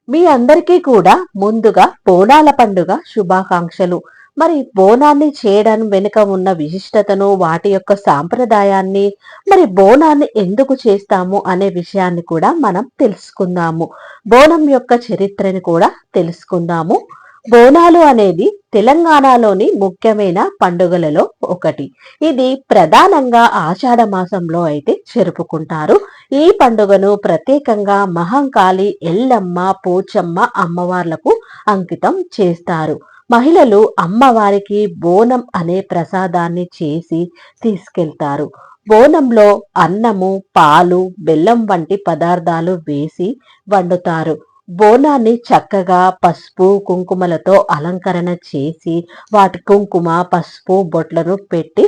మీ అందరికీ కూడా ముందుగా బోనాల పండుగ శుభాకాంక్షలు. మరి బోనాన్ని చేయడం వెనుక ఉన్న విశిష్టతను, వాటి యొక్క సాంప్రదాయాన్ని, మరి బోనాన్ని ఎందుకు చేస్తాము అనే విషయాన్ని కూడా మనం తెలుసుకుందాము. బోనం యొక్క చరిత్రని కూడా తెలుసుకుందాము. బోనాలు అనేది తెలంగాణలోని ముఖ్యమైన పండుగలలో ఒకటి. ఇది ప్రధానంగా ఆషాఢ మాసంలో అయితే జరుపుకుంటారు. ఈ పండుగను ప్రత్యేకంగా మహంకాళి, ఎల్లమ్మ, పోచమ్మ అమ్మవార్లకు అంకితం చేస్తారు. మహిళలు అమ్మవారికి బోనం అనే ప్రసాదాన్ని చేసి తీసుకెళ్తారు. బోనంలో అన్నము, పాలు, బెల్లం వంటి పదార్థాలు వేసి వండుతారు. బోనాన్ని చక్కగా పసుపు, కుంకుమలతో అలంకరణ చేసి వాటి కుంకుమ, పసుపు బొట్లను పెట్టి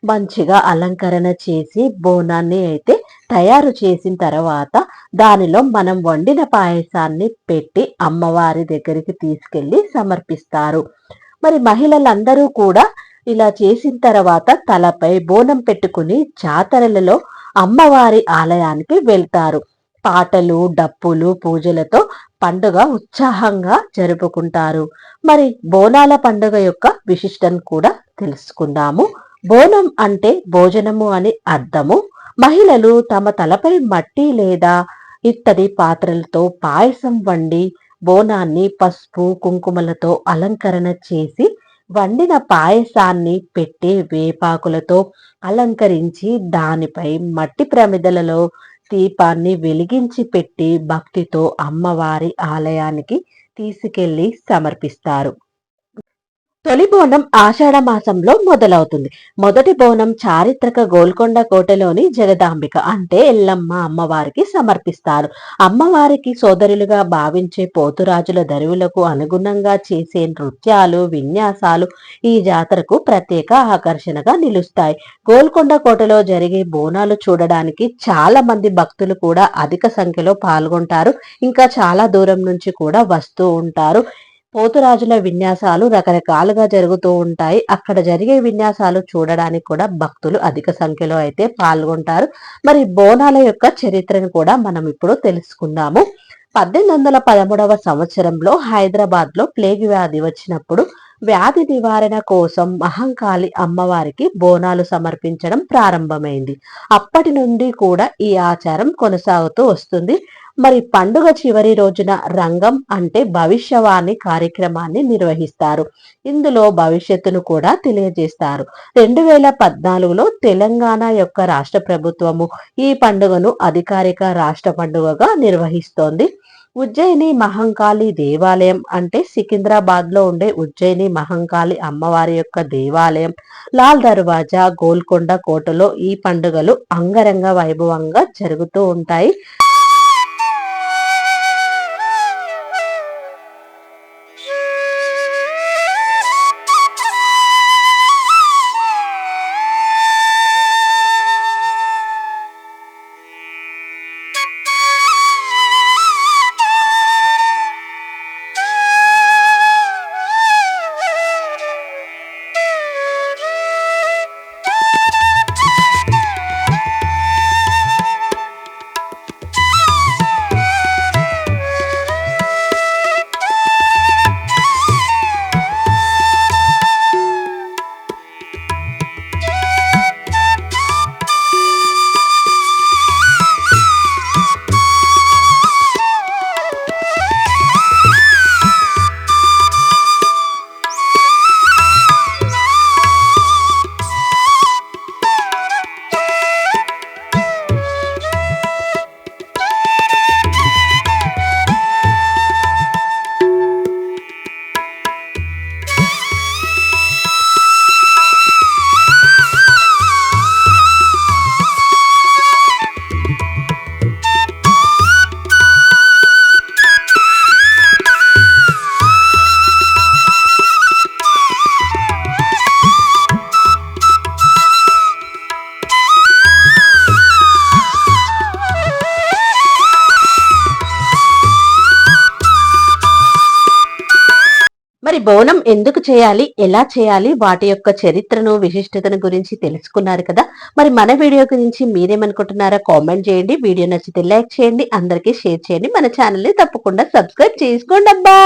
మంచిగా అలంకరణ చేసి బోనాన్ని అయితే తయారు చేసిన తర్వాత దానిలో మనం వండిన పాయసాన్ని పెట్టి అమ్మవారి దగ్గరికి తీసుకెళ్లి సమర్పిస్తారు. మరి మహిళలందరూ కూడా ఇలా చేసిన తర్వాత తలపై బోనం పెట్టుకుని జాతరలలో అమ్మవారి ఆలయానికి వెళ్తారు. పాటలు, డప్పులు, పూజలతో పండుగ ఉత్సాహంగా జరుపుకుంటారు. మరి బోనాల పండుగ యొక్క విశిష్టను కూడా తెలుసుకుందాము. బోనం అంటే భోజనము అని అర్థము. మహిళలు తమ తలపై మట్టి లేదా ఇత్తడి పాత్రలతో పాయసం వండి బోనాన్ని పసుపు, కుంకుమలతో అలంకరణ చేసి వండిన పాయసాన్ని పెట్టి వేపాకులతో అలంకరించి దానిపై మట్టి ప్రమిదలలో దీపాన్ని వెలిగించి పెట్టి భక్తితో అమ్మవారి ఆలయానికి తీసుకెళ్లి సమర్పిస్తారు. తొలి బోనం ఆషాఢ మాసంలో మొదలవుతుంది. మొదటి బోనం చారిత్రక గోల్కొండ కోటలోని జగదాంబిక అంటే ఎల్లమ్మ అమ్మవారికి సమర్పిస్తారు. అమ్మవారికి సోదరులుగా భావించే పోతురాజుల దరువులకు అనుగుణంగా చేసే నృత్యాలు, విన్యాసాలు ఈ జాతరకు ప్రత్యేక ఆకర్షణగా నిలుస్తాయి. గోల్కొండ కోటలో జరిగే బోనాలు చూడడానికి చాలా మంది భక్తులు కూడా అధిక సంఖ్యలో పాల్గొంటారు. ఇంకా చాలా దూరం నుంచి కూడా వస్తూ ఉంటారు. పోతురాజుల విన్యాసాలు రకరకాలుగా జరుగుతూ ఉంటాయి. అక్కడ జరిగే విన్యాసాలు చూడడానికి కూడా భక్తులు అధిక సంఖ్యలో అయితే పాల్గొంటారు. మరి బోనాల యొక్క చరిత్రను కూడా మనం ఇప్పుడు తెలుసుకుందాము. 1813 సంవత్సరంలో హైదరాబాద్ లో ప్లేగ్ వ్యాధి వచ్చినప్పుడు వ్యాధి నివారణ కోసం మహంకాళి అమ్మవారికి బోనాలు సమర్పించడం ప్రారంభమైంది. అప్పటి నుండి కూడా ఈ ఆచారం కొనసాగుతూ వస్తుంది. మరి పండుగ చివరి రోజున రంగం అంటే భవిష్యవాణి కార్యక్రమాన్ని నిర్వహిస్తారు. ఇందులో భవిష్యత్తును కూడా తెలియజేస్తారు. 2014లో తెలంగాణ యొక్క రాష్ట్ర ప్రభుత్వము ఈ పండుగను అధికారిక రాష్ట్ర పండుగగా నిర్వహిస్తోంది. ఉజ్జయిని మహంకాళి దేవాలయం అంటే సికింద్రాబాద్ లో ఉండే ఉజ్జయిని మహంకాళి అమ్మవారి యొక్క దేవాలయం, లాల్ దర్వాజా, గోల్కొండ కోటలో ఈ పండుగలు అంగరంగ వైభవంగా జరుగుతూ ఉంటాయి. మరి బోనం ఎందుకు చేయాలి, ఎలా చేయాలి, వాటి యొక్క చరిత్రను విశిష్టతను గురించి తెలుసుకున్నారు కదా. మరి మన వీడియో గురించి మీరేమనుకుంటున్నారో కామెంట్ చేయండి. వీడియో నచ్చితే లైక్ చేయండి, అందరికీ షేర్ చేయండి. మన ఛానల్ ని తప్పకుండా సబ్స్క్రైబ్ చేసుకోండి అబ్బా.